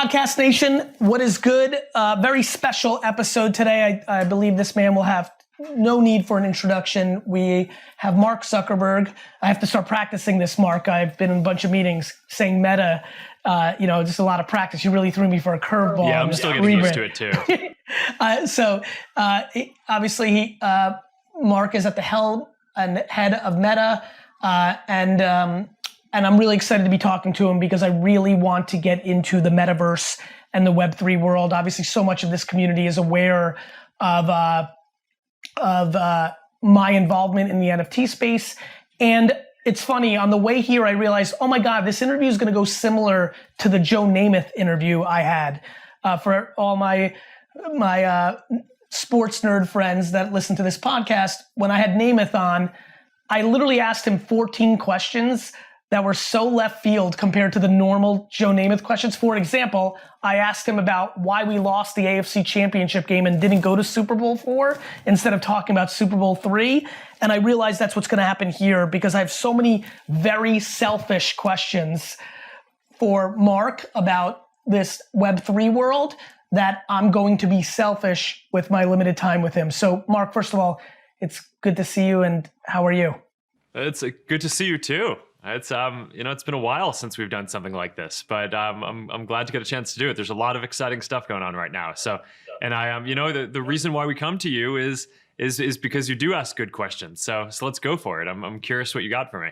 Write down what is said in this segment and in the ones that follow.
Podcast Nation, what is good? Very special episode today. I believe this man will have no need for an introduction. We have Mark Zuckerberg. I have to start practicing this, Mark. I've been in a bunch of meetings saying Meta, just a lot of practice. You really threw me for a curveball. Yeah, I'm still getting used to it too. Obviously, Mark is at the helm and head of Meta, and I'm really excited to be talking to him because I really want to get into the metaverse and the Web3 world. Obviously, so much of this community is aware of my involvement in the NFT space. And it's funny, on the way here, I realized, oh my God, this interview is going to go similar to the Joe Namath interview I had. For all my sports nerd friends that listen to this podcast, when I had Namath on, I literally asked him 14 questions that were so left field compared to the normal Joe Namath questions. For example, I asked him about why we lost the AFC Championship game and didn't go to Super Bowl 4 instead of talking about Super Bowl 3. And I realized that's what's gonna happen here because I have so many very selfish questions for Mark about this Web3 world that I'm going to be selfish with my limited time with him. So Mark, first of all, it's good to see you, and how are you? It's good to see you too. It's it's been a while since we've done something like this, but I'm glad to get a chance to do it. There's a lot of exciting stuff going on right now. So, and the reason why we come to you is because you do ask good questions. So let's go for it. I'm curious what you got for me.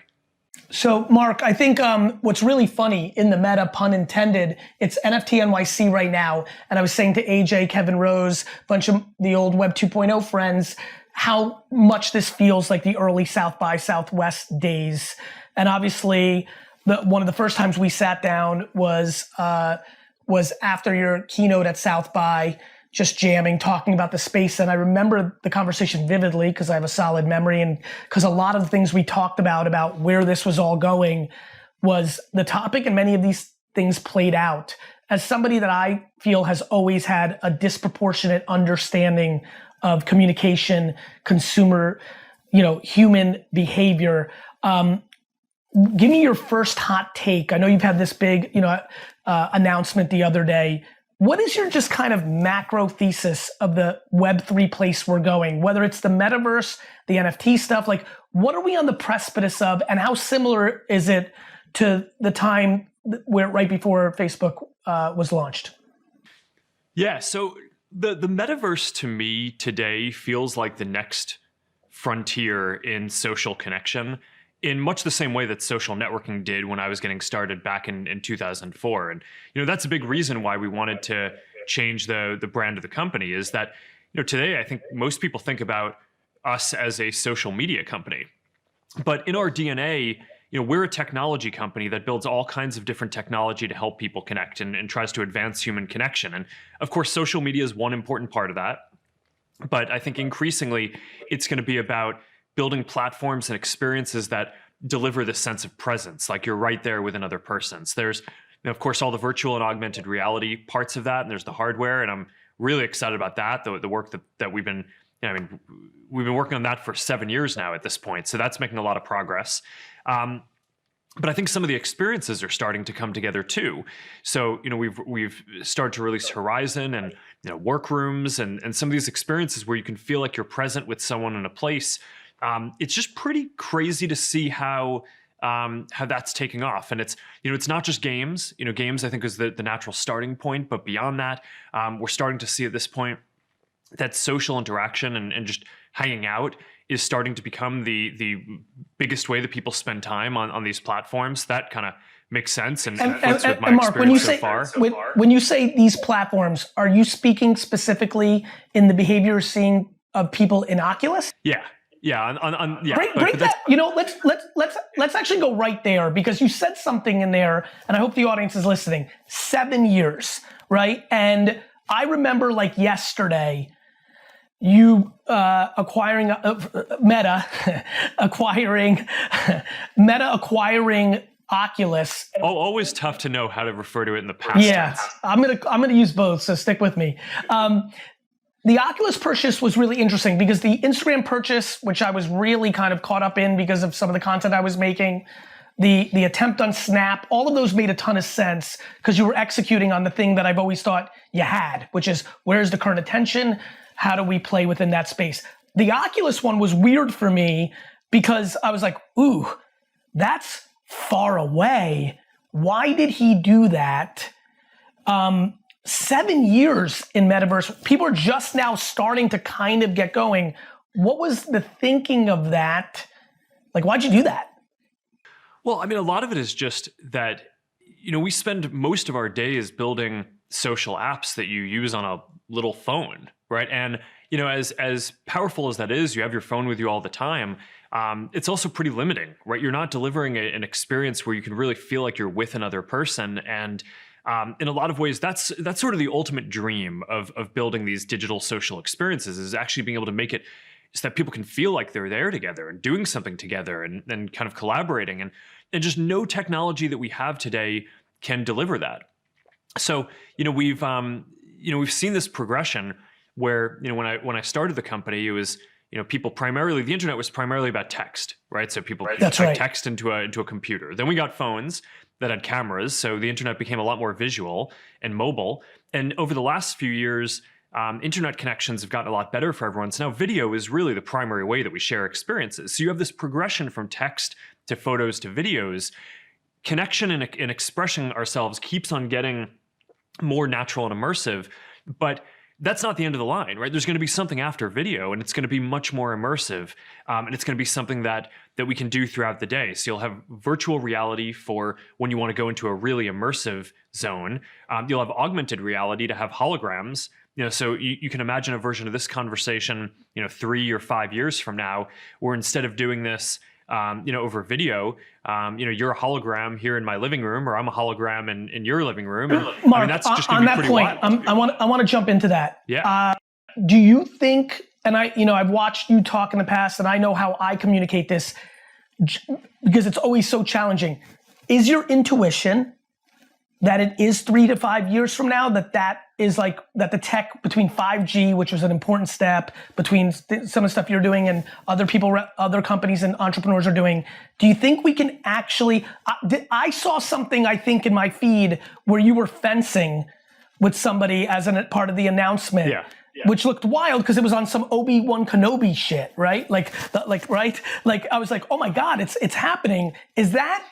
So Mark, I think what's really funny in the meta, pun intended, it's NFT NYC right now, and I was saying to AJ, Kevin Rose, a bunch of the old Web 2.0 friends, how much this feels like the early South by Southwest days. And obviously, one of the first times we sat down was after your keynote at South by, just jamming, talking about the space. And I remember the conversation vividly because I have a solid memory, and because a lot of the things we talked about where this was all going was the topic, and many of these things played out. As somebody that I feel has always had a disproportionate understanding of communication, consumer, human behavior, give me your first hot take. I know you've had this big, announcement the other day. What is your just kind of macro thesis of the Web3 place we're going? Whether it's the metaverse, the NFT stuff, like what are we on the precipice of, and how similar is it to the time where right before Facebook was launched? Yeah, so the metaverse to me today feels like the next frontier in social connection, in much the same way that social networking did when I was getting started back in 2004. And, that's a big reason why we wanted to change the brand of the company is that, today I think most people think about us as a social media company. But in our DNA, we're a technology company that builds all kinds of different technology to help people connect and tries to advance human connection. And of course, social media is one important part of that. But I think increasingly, it's going to be about building platforms and experiences that deliver this sense of presence, like you're right there with another person. So there's, of course, all the virtual and augmented reality parts of that, and there's the hardware, and I'm really excited about that. The work that we've been, we've been working on that for 7 years now at this point, so that's making a lot of progress. But I think some of the experiences are starting to come together too. So, we've started to release Horizon and workrooms and some of these experiences where you can feel like you're present with someone in a place. It's just pretty crazy to see how that's taking off. And it's, it's not just games. Games I think is the natural starting point, but beyond that, we're starting to see at this point that social interaction and just hanging out is starting to become the biggest way that people spend time on these platforms. That kind of makes sense and fits with my Mark, experience so far. When you say these platforms, are you speaking specifically in the behavior you're seeing of people in Oculus? Yeah. Yeah, yeah. Break that. Let's actually go right there because you said something in there, and I hope the audience is listening. 7 years, right? And I remember like yesterday, you acquiring Meta, acquiring Oculus. Oh, always tough to know how to refer to it in the past tense. I'm gonna use both, so stick with me. The Oculus purchase was really interesting because the Instagram purchase, which I was really kind of caught up in because of some of the content I was making, the attempt on Snap, all of those made a ton of sense because you were executing on the thing that I've always thought you had, which is where's the current attention? How do we play within that space? The Oculus one was weird for me because I was like, ooh, that's far away. Why did he do that? 7 years in metaverse, people are just now starting to kind of get going. What was the thinking of that? Like, why'd you do that? Well, I mean, a lot of it is just that, we spend most of our days building social apps that you use on a little phone, right? And, as powerful as that is, you have your phone with you all the time. It's also pretty limiting, right? You're not delivering an experience where you can really feel like you're with another person. And in a lot of ways, that's sort of the ultimate dream of building these digital social experiences, is actually being able to make it so that people can feel like they're there together and doing something together and kind of collaborating. And just no technology that we have today can deliver that. So, we've seen this progression where, when I started the company, it was, people primarily, the internet was primarily about text, right? So people type text into a computer. Then we got phones that had cameras. So the internet became a lot more visual and mobile. And over the last few years, internet connections have gotten a lot better for everyone. So now video is really the primary way that we share experiences. So you have this progression from text to photos to videos. Connection and expressing ourselves keeps on getting more natural and immersive, but that's not the end of the line, right? There's going to be something after video, and it's going to be much more immersive, and it's going to be something that we can do throughout the day. So you'll have virtual reality for when you want to go into a really immersive zone. You'll have augmented reality to have holograms. So you can imagine a version of this conversation, 3 or 5 years from now, where instead of doing this, over video, you're a hologram here in my living room, or I'm a hologram in your living room. And, Mark, that's just going to be pretty wild. I want to jump into that. Yeah. Do you think, and I've watched you talk in the past, and I know how I communicate this because it's always so challenging. Is your intuition that it is 3 to 5 years from now, that is like, that the tech between 5G, which was an important step, between some of the stuff you're doing and other people, other companies and entrepreneurs are doing, do you think we can actually, I saw something, I think, in my feed where you were fencing with somebody as a part of the announcement. Yeah. Which looked wild because it was on some Obi-Wan Kenobi shit, right? Like I was like, oh my God, it's happening. Is that,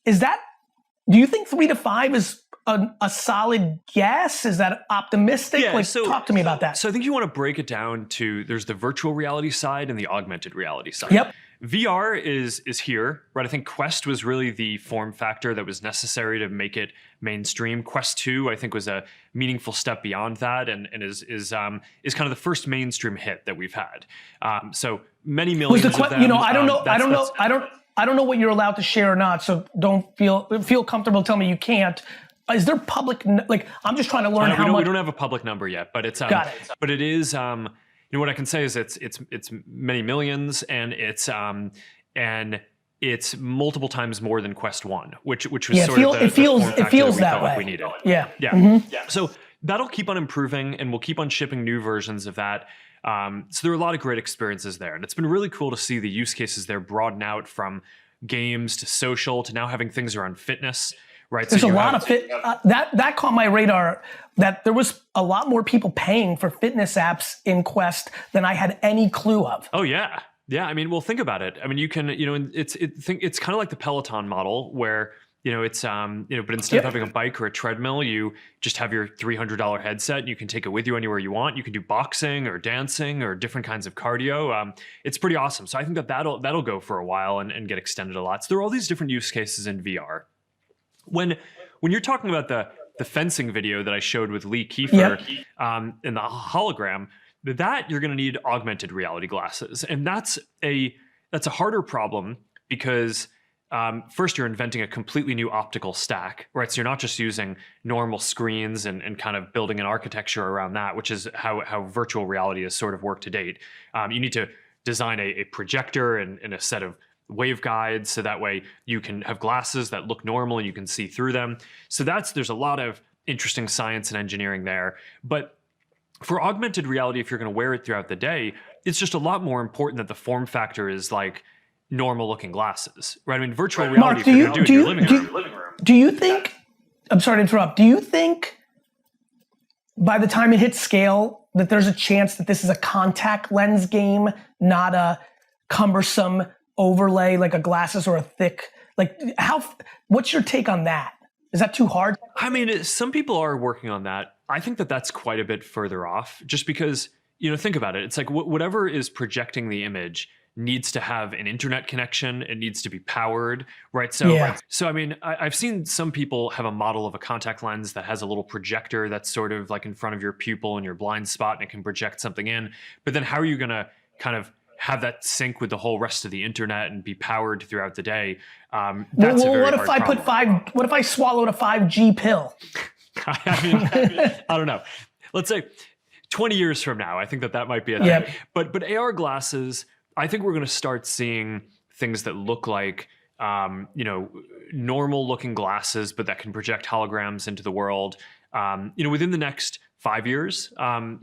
do you think 3 to 5 is a solid guess? Is that optimistic? Yeah, talk to me about that. So I think you want to break it down to, there's the virtual reality side and the augmented reality side. Yep. VR is here, right? I think Quest was really the form factor that was necessary to make it mainstream. Quest 2, I think, was a meaningful step beyond that, and is kind of the first mainstream hit that we've had. So many millions of them. I don't know what you're allowed to share or not, so don't feel comfortable telling me you can't. Is there public, I'm just trying to learn how much. We don't have a public number yet, but it's, Got it. But it is, what I can say is it's many millions, and it's multiple times more than Quest 1, which was sort of the form factor it feels we that felt way. like we needed. Yeah. Mm-hmm. Yeah. So that'll keep on improving, and we'll keep on shipping new versions of that. So there are a lot of great experiences there, and it's been really cool to see the use cases there broaden out from games to social to now having things around fitness. Right. There's a lot of that caught my radar, that there was a lot more people paying for fitness apps in Quest than I had any clue of. Oh yeah. Yeah. I mean, well, think about it. I mean, you can, it's kind of like the Peloton model where, it's, but instead of having a bike or a treadmill, you just have your $300 headset and you can take it with you anywhere you want. You can do boxing or dancing or different kinds of cardio. It's pretty awesome. So I think that'll go for a while and get extended a lot. So there are all these different use cases in VR. When you're talking about the fencing video that I showed with Lee Kiefer, in the hologram, that you're going to need augmented reality glasses, and that's a harder problem because first you're inventing a completely new optical stack, right? So you're not just using normal screens and kind of building an architecture around that, which is how virtual reality has sort of worked to date. You need to design a projector and a set of waveguides, so that way you can have glasses that look normal and you can see through them. So there's a lot of interesting science and engineering there. But for augmented reality, if you're going to wear it throughout the day, it's just a lot more important that the form factor is like normal looking glasses, right? I mean, virtual reality, Mark, if you're going to do it in your living room. Do you think, I'm sorry to interrupt, do you think by the time it hits scale that there's a chance that this is a contact lens game, not a cumbersome overlay like a glasses or a thick, like what's your take on that? Is that too hard? I mean, some people are working on that. I think that that's quite a bit further off, just because, you know, think about it. It's like whatever is projecting the image needs to have an internet connection. It needs to be powered, right? So I mean, I've seen some people have a model of a contact lens that has a little projector that's sort of like in front of your pupil and your blind spot, and it can project something in. But then how are you going to kind of have that sync with the whole rest of the internet and be powered throughout the day? That's a very what if hard problem. What if I swallowed a 5G pill? I mean, I don't know. Let's say 20 years from now, I think that might be a thing. Yep. But AR glasses, I think we're going to start seeing things that look like, you know, normal looking glasses, but that can project holograms into the world, you know, within the next 5 years. You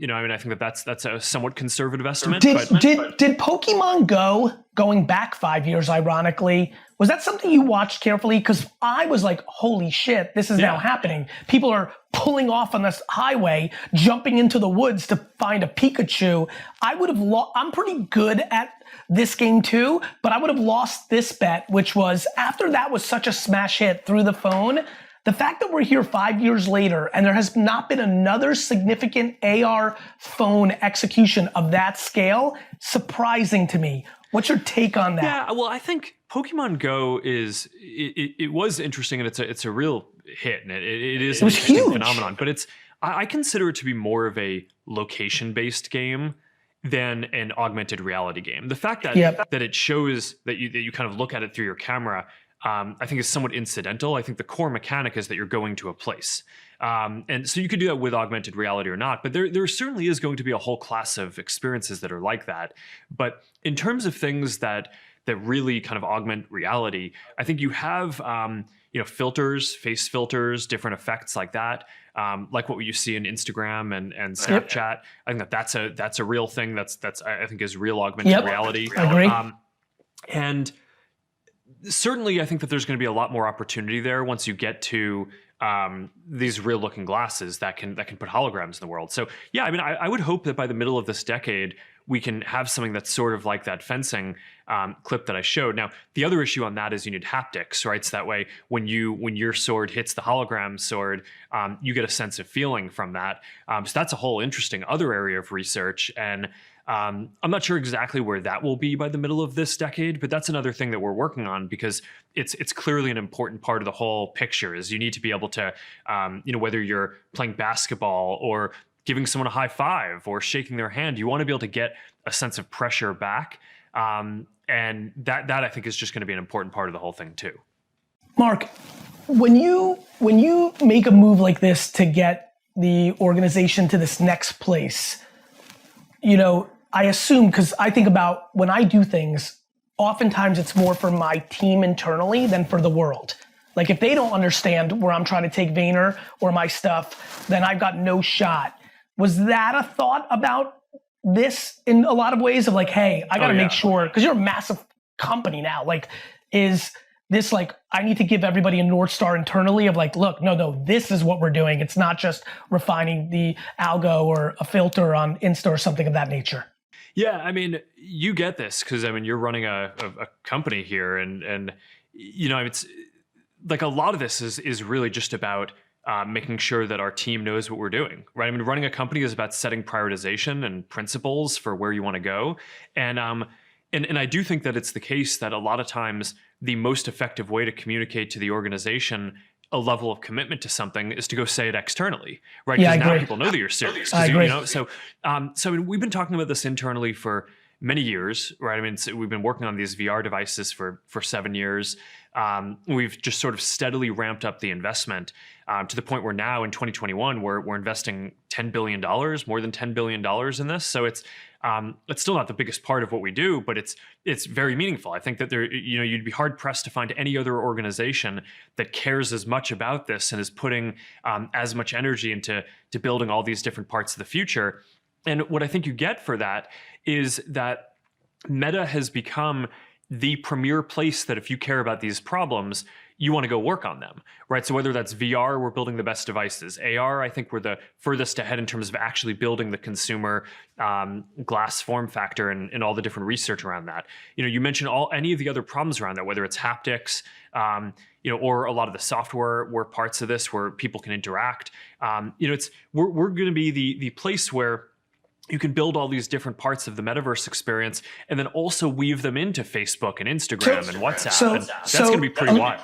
know, I mean, I think that's a somewhat conservative estimate. Did Pokemon Go, going back 5 years, ironically, was that something you watched carefully? Because I was like, holy shit, this is now happening. People are pulling off on this highway, jumping into the woods to find a Pikachu. I would have I'm pretty good at this game too, but I would have lost this bet, which was after that was such a smash hit through the phone. The fact that we're here 5 years later and there has not been another significant AR phone execution of that scale, surprising to me. What's your take on that? Yeah, well, I think Pokemon Go it was interesting, and it's a real hit, and it is an interesting phenomenon. But I consider it to be more of a location-based game than an augmented reality game. The fact that that it shows that you kind of look at it through your camera, I think is somewhat incidental. I think the core mechanic is that you're going to a place. And so you could do that with augmented reality or not, but there certainly is going to be a whole class of experiences that are like that. But in terms of things that really kind of augment reality, I think you have you know, filters, face filters, different effects like that, like what you see in Instagram and Snapchat. I think that's a real thing. That's I think is real augmented reality. I agree. And certainly, I think that there's going to be a lot more opportunity there once you get to these real-looking glasses that can put holograms in the world. So yeah, I mean, I would hope that by the middle of this decade, we can have something that's sort of like that fencing clip that I showed. Now, the other issue on that is you need haptics, right? So that way, when your sword hits the hologram sword, you get a sense of feeling from that. So that's a whole interesting other area of research. And I'm not sure exactly where that will be by the middle of this decade, but that's another thing that we're working on, because it's clearly an important part of the whole picture. Is you need to be able to, you know, whether you're playing basketball or giving someone a high five or shaking their hand, you want to be able to get a sense of pressure back, and that I think is just going to be an important part of the whole thing too. Mark, when you make a move like this to get the organization to this next place, you know, I assume, because I think about when I do things, oftentimes it's more for my team internally than for the world. Like if they don't understand where I'm trying to take Vayner or my stuff, then I've got no shot. Was that a thought about this in a lot of ways of like, hey, I gotta make sure, because you're a massive company now, like is this like, I need to give everybody a North Star internally of like, look, no, this is what we're doing. It's not just refining the algo or a filter on Insta or something of that nature. Yeah, I mean, you get this because I mean, you're running a company here, and you know, it's like a lot of this is really just about making sure that our team knows what we're doing, right? I mean, running a company is about setting prioritization and principles for where you want to go, and I do think that it's the case that a lot of times the most effective way to communicate to the organization a level of commitment to something is to go say it externally, right? Because now people know that you're serious. I agree. You know, so I mean, we've been talking about this internally for many years, right? I mean, we've been working on these VR devices for 7 years. We've just sort of steadily ramped up the investment to the point where now in 2021 we're investing $10 billion, more than $10 billion in this. So it's still not the biggest part of what we do, but it's very meaningful. I think that you'd be hard pressed to find any other organization that cares as much about this and is putting as much energy into building all these different parts of the future. And what I think you get for that is that Meta has become the premier place that if you care about these problems, you want to go work on them, right? So whether that's VR, we're building the best devices. AR, I think we're the furthest ahead in terms of actually building the consumer glass form factor and all the different research around that. You mentioned any of the other problems around that, whether it's haptics, or a lot of the software where parts of this where people can interact. We're going to be the place where you can build all these different parts of the metaverse experience and then also weave them into Facebook and Instagram and WhatsApp. And that's going to be pretty wild.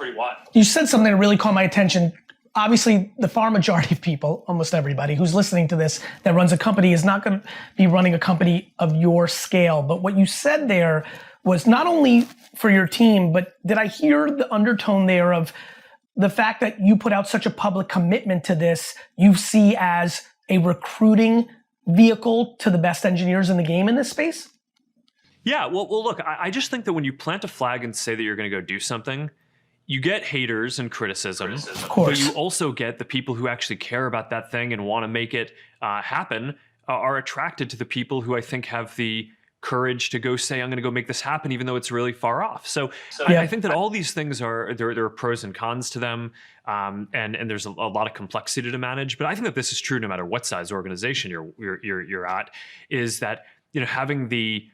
You said something that really caught my attention. Obviously, the far majority of people, almost everybody who's listening to this that runs a company is not going to be running a company of your scale. But what you said there was not only for your team, but did I hear the undertone there of the fact that you put out such a public commitment to this, you see as a recruiting vehicle to the best engineers in the game in this space? Yeah, well, look, I just think that when you plant a flag and say that you're going to go do something, you get haters and criticism, of course. But you also get the people who actually care about that thing and want to make it happen are attracted to the people who I think have the courage to go say, I'm going to go make this happen, even though it's really far off. So I think that all these things there are pros and cons to them. And there's a lot of complexity to manage, but I think that this is true no matter what size organization you're at, is that, having the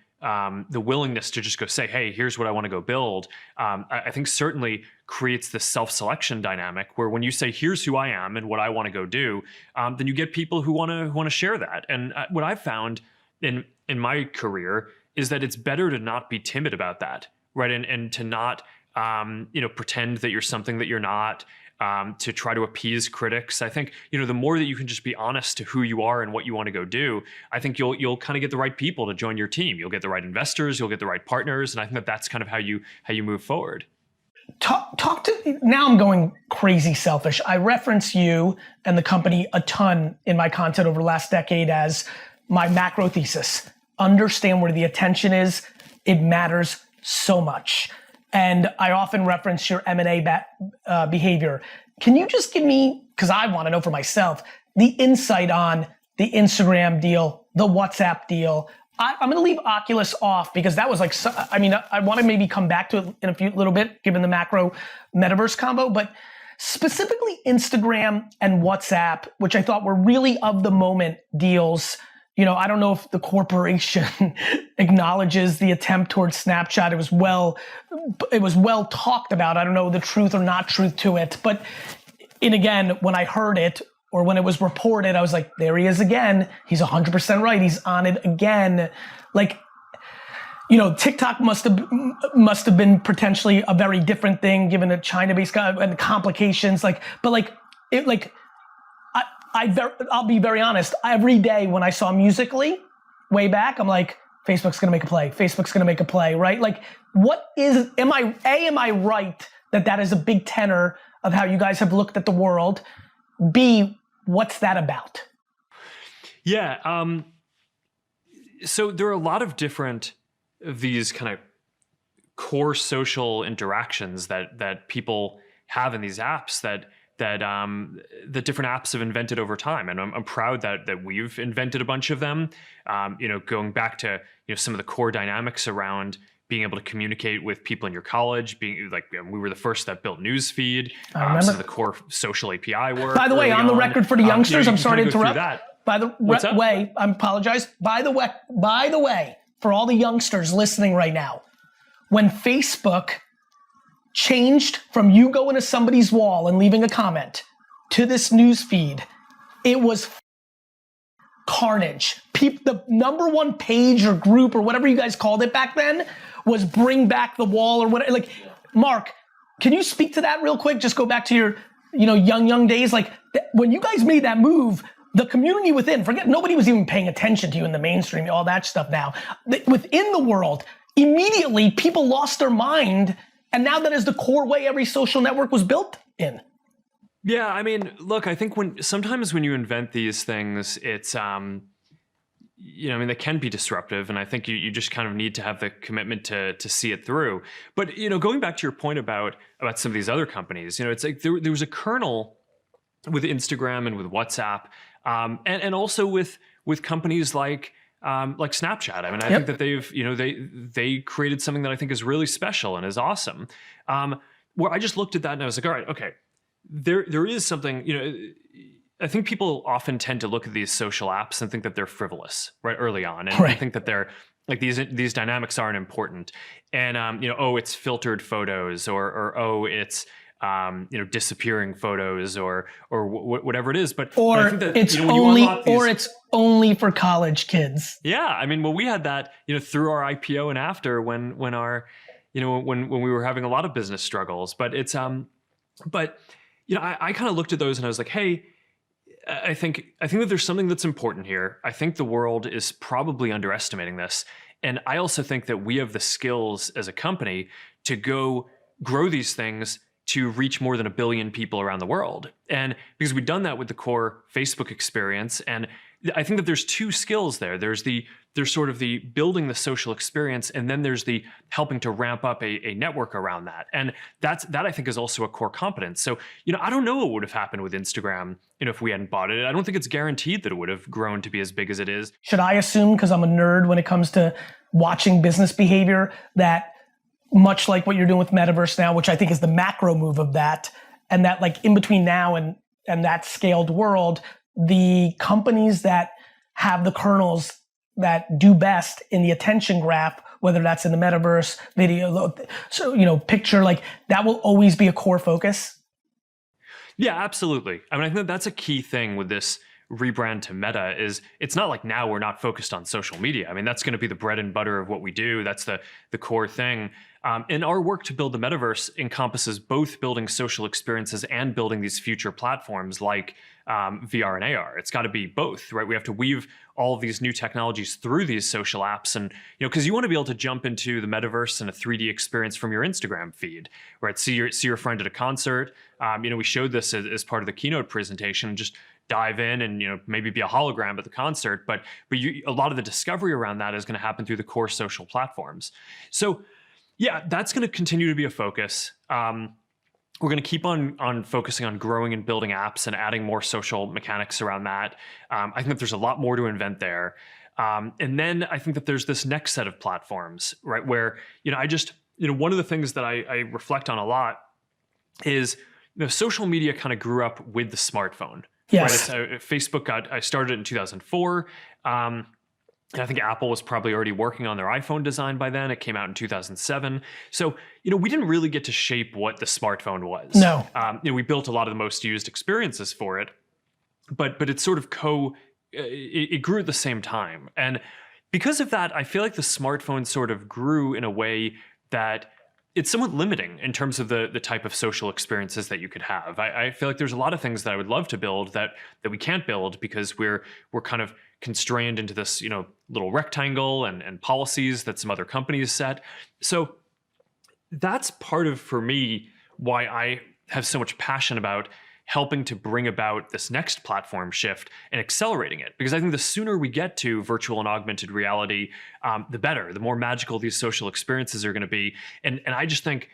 willingness to just go say, hey, here's what I want to go build. I think certainly creates this self-selection dynamic where when you say, here's who I am and what I want to go do, then you get people who want to share that. And what I've found in my career is that it's better to not be timid about that, right? And to not, pretend that you're something that you're not, to try to appease critics. I think, the more that you can just be honest to who you are and what you want to go do, I think you'll kind of get the right people to join your team. You'll get the right investors, you'll get the right partners. And I think that that's kind of how you move forward. Now I'm going crazy selfish. I reference you and the company a ton in my content over the last decade as my macro thesis. Understand where the attention is. It matters so much. And I often reference your M&A behavior. Can you just give me, because I want to know for myself, the insight on the Instagram deal, the WhatsApp deal? I'm going to leave Oculus off because that was like, I want to maybe come back to it in a little bit, given the macro metaverse combo, but specifically Instagram and WhatsApp, which I thought were really of the moment deals. I don't know if the corporation acknowledges the attempt towards Snapchat. It was well talked about. I don't know the truth or not truth to it. But again, when I heard it or when it was reported, I was like, there he is again. He's 100% right. He's on it again. TikTok must have been potentially a very different thing given the China-based guy and the complications. I'll be very honest. Every day when I saw Musical.ly way back, I'm like, Facebook's gonna make a play. Facebook's gonna make a play, right? Am I right that is a big tenor of how you guys have looked at the world? B, what's that about? Yeah. So there are a lot of different of these kind of core social interactions that people have in these apps that the different apps have invented over time. And I'm proud that we've invented a bunch of them, going back to, some of the core dynamics around being able to communicate with people in your college, being like, we were the first that built Newsfeed, some of the core social API work. By the way, on the record for the youngsters, I'm sorry to interrupt. By the way, I apologize. By the way, for all the youngsters listening right now, when Facebook changed from you going to somebody's wall and leaving a comment to this news feed, it was carnage. The number one page or group or whatever you guys called it back then was bring back the wall or whatever. Mark, can you speak to that real quick? Just go back to your, young days. When you guys made that move, the community within, nobody was even paying attention to you in the mainstream, all that stuff now. Within the world, immediately people lost their mind. And now that is the core way every social network was built in. Yeah, I mean, look, I think sometimes when you invent these things, it's, they can be disruptive, and I think you just kind of need to have the commitment to see it through. But going back to your point about some of these other companies, it's like there was a kernel with Instagram and with WhatsApp, and also with companies like like Snapchat. I mean, I think that they created something that I think is really special and is awesome. Where I just looked at that and I was like, all right, okay, there is something, I think people often tend to look at these social apps and think that they're frivolous right early on, and I think that they're like these dynamics aren't important, and oh, it's filtered photos, or oh, it's disappearing photos, or whatever it is, but I think that, it's only for college kids. Yeah, I mean, well, we had that through our IPO and after when we were having a lot of business struggles, but it's but I kind of looked at those and I was like, hey, I think that there's something that's important here. I think the world is probably underestimating this. And I also think that we have the skills as a company to go grow these things to reach more than 1 billion people around the world. And because we've done that with the core Facebook experience, and I think that there's two skills there. There's sort of the building the social experience, and then there's the helping to ramp up a network around that. And that I think is also a core competence. So, I don't know what would have happened with Instagram, if we hadn't bought it. I don't think it's guaranteed that it would have grown to be as big as it is. Should I assume, because I'm a nerd when it comes to watching business behavior, that much like what you're doing with Metaverse now, which I think is the macro move of that, and that like in between now and that scaled world, the companies that have the kernels that do best in the attention graph, whether that's in the Metaverse, video, so, picture, like that will always be a core focus? Yeah, absolutely. I mean, I think that's a key thing with this rebrand to Meta is it's not like now we're not focused on social media. I mean, that's going to be the bread and butter of what we do. That's the core thing. And our work to build the Metaverse encompasses both building social experiences and building these future platforms like VR and AR. It's got to be both, right? We have to weave all of these new technologies through these social apps, and because you want to be able to jump into the Metaverse and a 3D experience from your Instagram feed, right? See your friend at a concert. We showed this as part of the keynote presentation. Just dive in and maybe be a hologram at the concert, but a lot of the discovery around that is going to happen through the core social platforms. So yeah, that's going to continue to be a focus. We're going to keep on focusing on growing and building apps and adding more social mechanics around that. I think that there's a lot more to invent there. And then I think that there's this next set of platforms, right? Where, one of the things that I reflect on a lot is, social media kind of grew up with the smartphone. Yes. Right? Facebook I started in 2004. And I think Apple was probably already working on their iPhone design by then. It came out in 2007. So, we didn't really get to shape what the smartphone was. No. We built a lot of the most used experiences for it, but it's sort of it grew at the same time. And because of that, I feel like the smartphone sort of grew in a way that it's somewhat limiting in terms of the type of social experiences that you could have. I feel like there's a lot of things that I would love to build that we can't build because we're kind of constrained into this, little rectangle and policies that some other companies set. So that's part of, for me, why I have so much passion about helping to bring about this next platform shift and accelerating it. Because I think the sooner we get to virtual and augmented reality, the better, the more magical these social experiences are going to be. And I just think,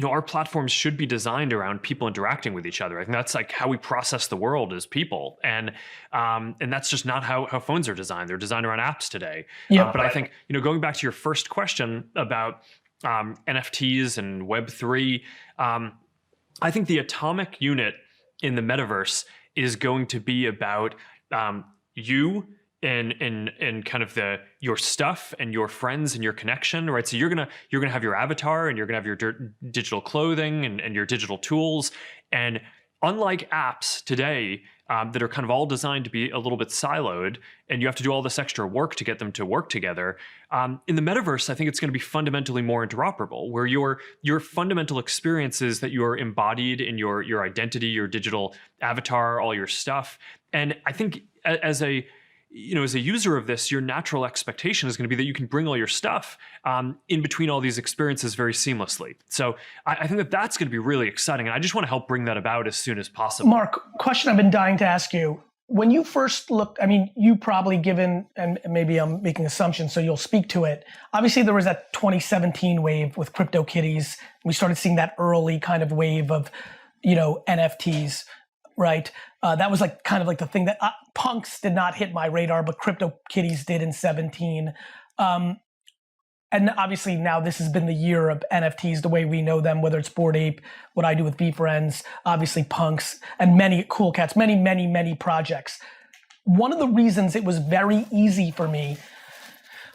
our platforms should be designed around people interacting with each other. I think that's like how we process the world as people. And that's just not how phones are designed. They're designed around apps today. Yeah. But I think, going back to your first question about NFTs and Web3, I think the atomic unit in the metaverse is going to be about you and kind of your stuff and your friends and your connection, right? So you're gonna have your avatar and you're gonna have your digital clothing and your digital tools. And unlike apps today that are kind of all designed to be a little bit siloed, and you have to do all this extra work to get them to work together, in the metaverse, I think it's going to be fundamentally more interoperable, where your fundamental experiences that you are embodied in your identity, your digital avatar, all your stuff. And I think as a user of this, your natural expectation is going to be that you can bring all your stuff in between all these experiences very seamlessly. So I think that that's going to be really exciting. And I just want to help bring that about as soon as possible. Mark, question I've been dying to ask you. When you first looked, you probably given, and maybe I'm making assumptions, so you'll speak to it. Obviously, there was that 2017 wave with CryptoKitties. We started seeing that early kind of wave of, NFTs. right? That was like kind of like the thing that punks did not hit my radar, but CryptoKitties did in 17. And obviously now this has been the year of NFTs, the way we know them, whether it's Bored Ape, what I do with BeFriends, obviously punks, and many Cool Cats, many, many, many projects. One of the reasons it was very easy for me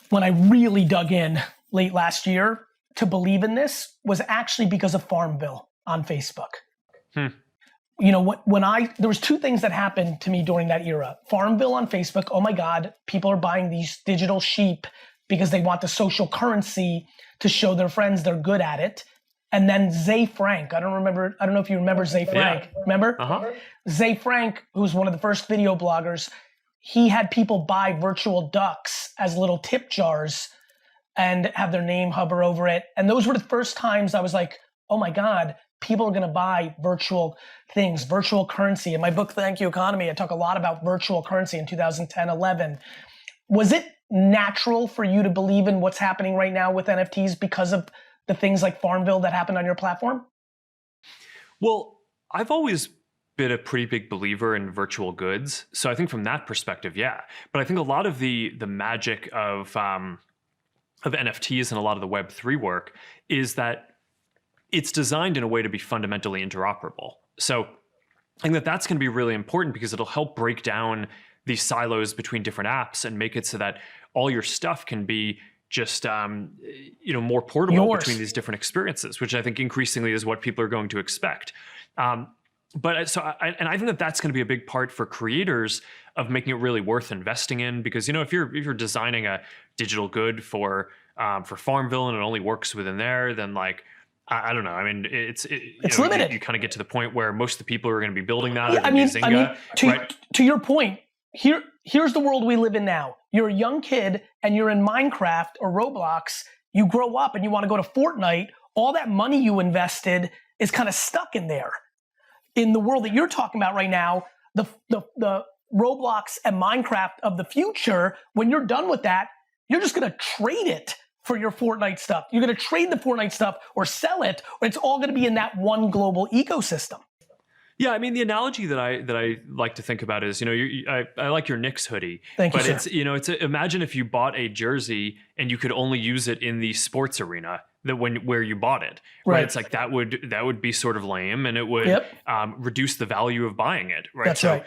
when I really dug in late last year to believe in this was actually because of Farmville on Facebook. You know, there was two things that happened to me during that era. Farmville on Facebook, oh my God, people are buying these digital sheep because they want the social currency to show their friends they're good at it. And then Zay Frank, I don't know if you remember Zay Frank, remember? Zay Frank, who's one of the first video bloggers, he had people buy virtual ducks as little tip jars and have their name hover over it. And those were the first times I was like, oh my God, people are gonna buy virtual things, virtual currency. In my book, Thank You Economy, I talk a lot about virtual currency in 2010, 11. Was it natural for you to believe in what's happening right now with NFTs because of the things like Farmville that happened on your platform? Well, I've always been a pretty big believer in virtual goods. So I think from that perspective, yeah. But I think a lot of the magic of NFTs and a lot of the Web3 work is that it's designed in a way to be fundamentally interoperable. So I think that that's going to be really important because it'll help break down these silos between different apps and make it so that all your stuff can be just more portable between these different experiences, which I think increasingly is what people are going to expect. I think that that's going to be a big part for creators of making it really worth investing in, because if you're designing a digital good for Farmville and it only works within there, then like I don't know. I mean, it's limited. You kind of get to the point where most of the people who are going to be building that are going to be Zynga. To your point, here's the world we live in now. You're a young kid and you're in Minecraft or Roblox. You grow up and you want to go to Fortnite. All that money you invested is kind of stuck in there. In the world that you're talking about right now, the Roblox and Minecraft of the future, when you're done with that, you're just going to trade it for your Fortnite stuff. You're going to trade the Fortnite stuff or sell it, or it's all going to be in that one global ecosystem. Yeah, I mean, the analogy that I like to think about is, I like your Knicks hoodie. Thank you, but sir. Imagine if you bought a jersey and you could only use it in the sports arena where you bought it. Right. It's like that would be sort of lame, and it would reduce the value of buying it. Right. That's right.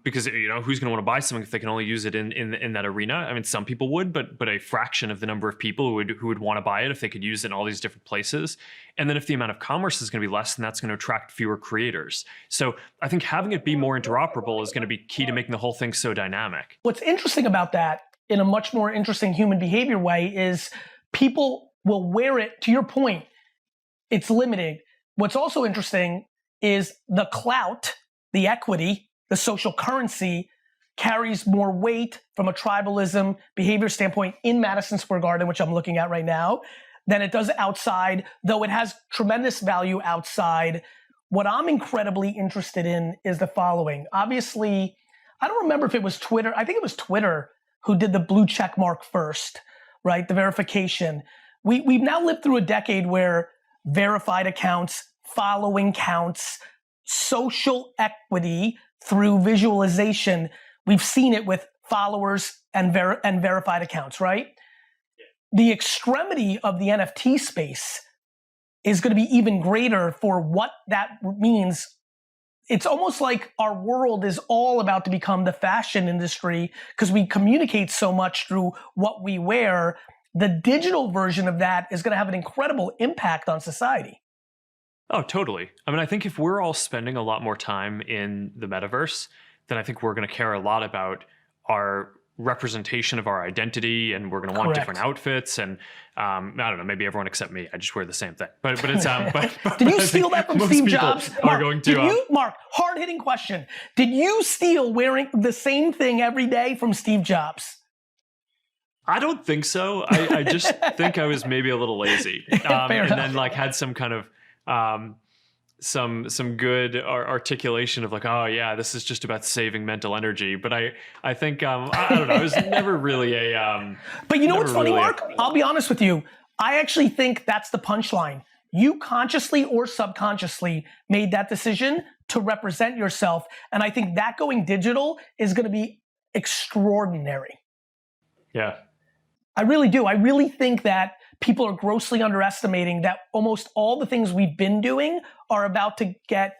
Because who's going to want to buy something if they can only use it in that arena? I mean, some people would, but a fraction of the number of people who would want to buy it if they could use it in all these different places. And then if the amount of commerce is going to be less, then that's going to attract fewer creators. So I think having it be more interoperable is going to be key to making the whole thing so dynamic. What's interesting about that, in a much more interesting human behavior way, is people will wear it. To your point, it's limited. What's also interesting is the clout, the equity, the social currency carries more weight from a tribalism behavior standpoint in Madison Square Garden, which I'm looking at right now, than it does outside, though it has tremendous value outside. What I'm incredibly interested in is the following. Obviously, I don't remember if it was Twitter. I think it was Twitter who did the blue check mark first, right? The verification. We've now lived through a decade where verified accounts, following counts, social equity through visualization. We've seen it with followers and verified accounts, right? The extremity of the NFT space is going to be even greater for what that means. It's almost like our world is all about to become the fashion industry because we communicate so much through what we wear. The digital version of that is going to have an incredible impact on society. Oh, totally. I mean, I think if we're all spending a lot more time in the metaverse, then I think we're going to care a lot about our representation of our identity, and we're going to want different outfits. And I don't know, maybe everyone except me. I just wear the same thing. But it's did you steal that from Steve Jobs? Mark, Mark, hard-hitting question. Did you steal wearing the same thing every day from Steve Jobs? I don't think so. I just think I was maybe a little lazy, and then like had some kind of some good articulation of like, oh yeah, this is just about saving mental energy. But I think I don't know. I was never really a. But you know what's funny, Mark? I'll be honest with you. I actually think that's the punchline. you consciously or subconsciously made that decision to represent yourself. And I think that going digital is going to be extraordinary. Yeah. I really do. I really think that people are grossly underestimating that almost all the things we've been doing are about to get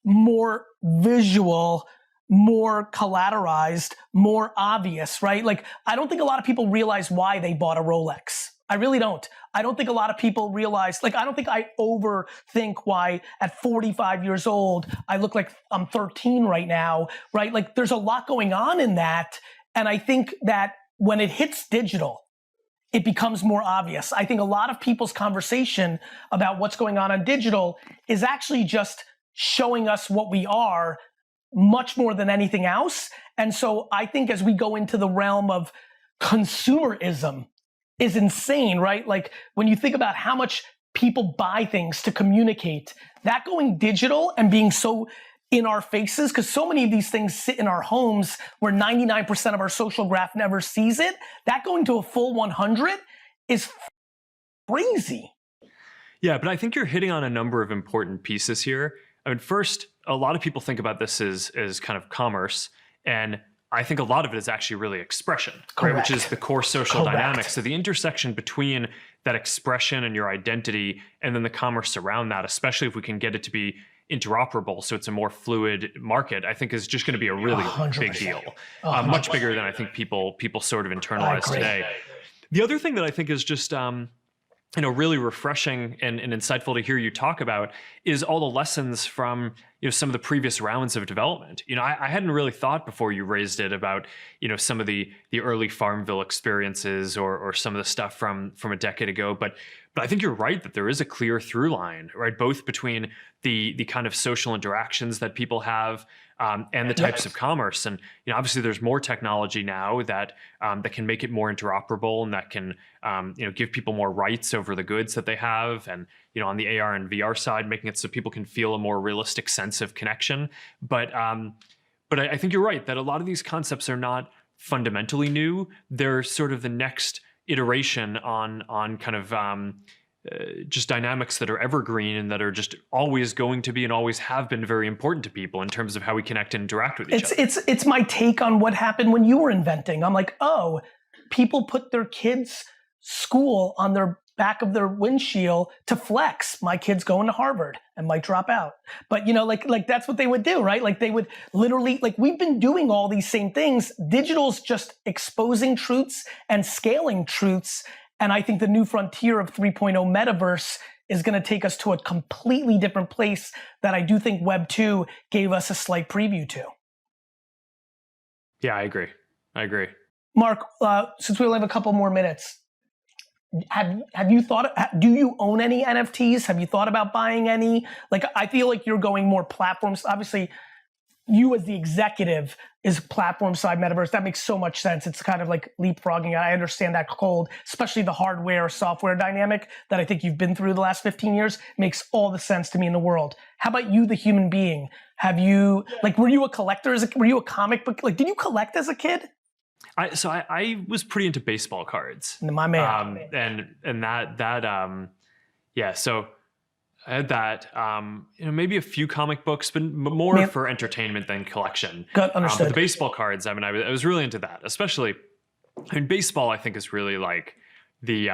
more visual, more collateralized, more obvious, right? Like, I don't think a lot of people realize why they bought a Rolex. I really don't. I don't think a lot of people realize, like, I don't think I overthink why at 45 years old, I look like I'm 13 right now, right? Like, there's a lot going on in that. And I think that when it hits digital, it becomes more obvious. I think a lot of people's conversation about what's going on digital is actually just showing us what we are much more than anything else. And so I think as we go into the realm of consumerism is insane, right? Like when you think about how much people buy things to communicate, that going digital and being so in our faces, because so many of these things sit in our homes where 99% of our social graph never sees it, that going to a full 100 is crazy. Yeah, but I think you're hitting on a number of important pieces here. I mean, first, a lot of people think about this as kind of commerce, and I think a lot of it is actually really expression, right? Which is the core social dynamic. So the intersection between that expression and your identity and then the commerce around that, especially if we can get it to be interoperable, so it's a more fluid market, I think is just going to be a really 100%. Big deal. Much bigger than I think people sort of internalize today. The other thing that I think is just really refreshing and insightful to hear you talk about is all the lessons from some of the previous rounds of development. I hadn't really thought before you raised it about some of the early Farmville experiences or some of the stuff from a decade ago, but I think you're right that there is a clear through line, right? Both between the kind of social interactions that people have and the types of commerce. And obviously there's more technology now that can make it more interoperable and that can give people more rights over the goods that they have. And on the AR and VR side, making it so people can feel a more realistic sense of connection. But I think you're right that a lot of these concepts are not fundamentally new. They're sort of the next iteration on kind of just dynamics that are evergreen and that are just always going to be and always have been very important to people in terms of how we connect and interact with each other. It's my take on what happened when you were inventing. I'm like, oh, people put their kids' school on their back of their windshield to flex. My kid's going to Harvard and might drop out. But like that's what they would do, right? Like they would literally, like we've been doing all these same things. Digital's just exposing truths and scaling truths. And I think the new frontier of 3.0 metaverse is going to take us to a completely different place that I do think Web 2 gave us a slight preview to. Yeah, I agree. Mark, since we only have a couple more minutes, have you thought, do you own any NFTs? Have you thought about buying any? Like, I feel like you're going more platforms. Obviously, you as the executive is platform side metaverse. That makes so much sense. It's kind of like leapfrogging. I understand that cold, especially the hardware software dynamic that I think you've been through the last 15 years makes all the sense to me in the world. How about you, the human being? Have you, like, were you a collector? Were you a comic book? Like, did you collect as a kid? I was pretty into baseball cards. My man. So I had that, maybe a few comic books, but more for entertainment than collection. Understood. But the baseball cards, I was really into that, especially, baseball I think is really like the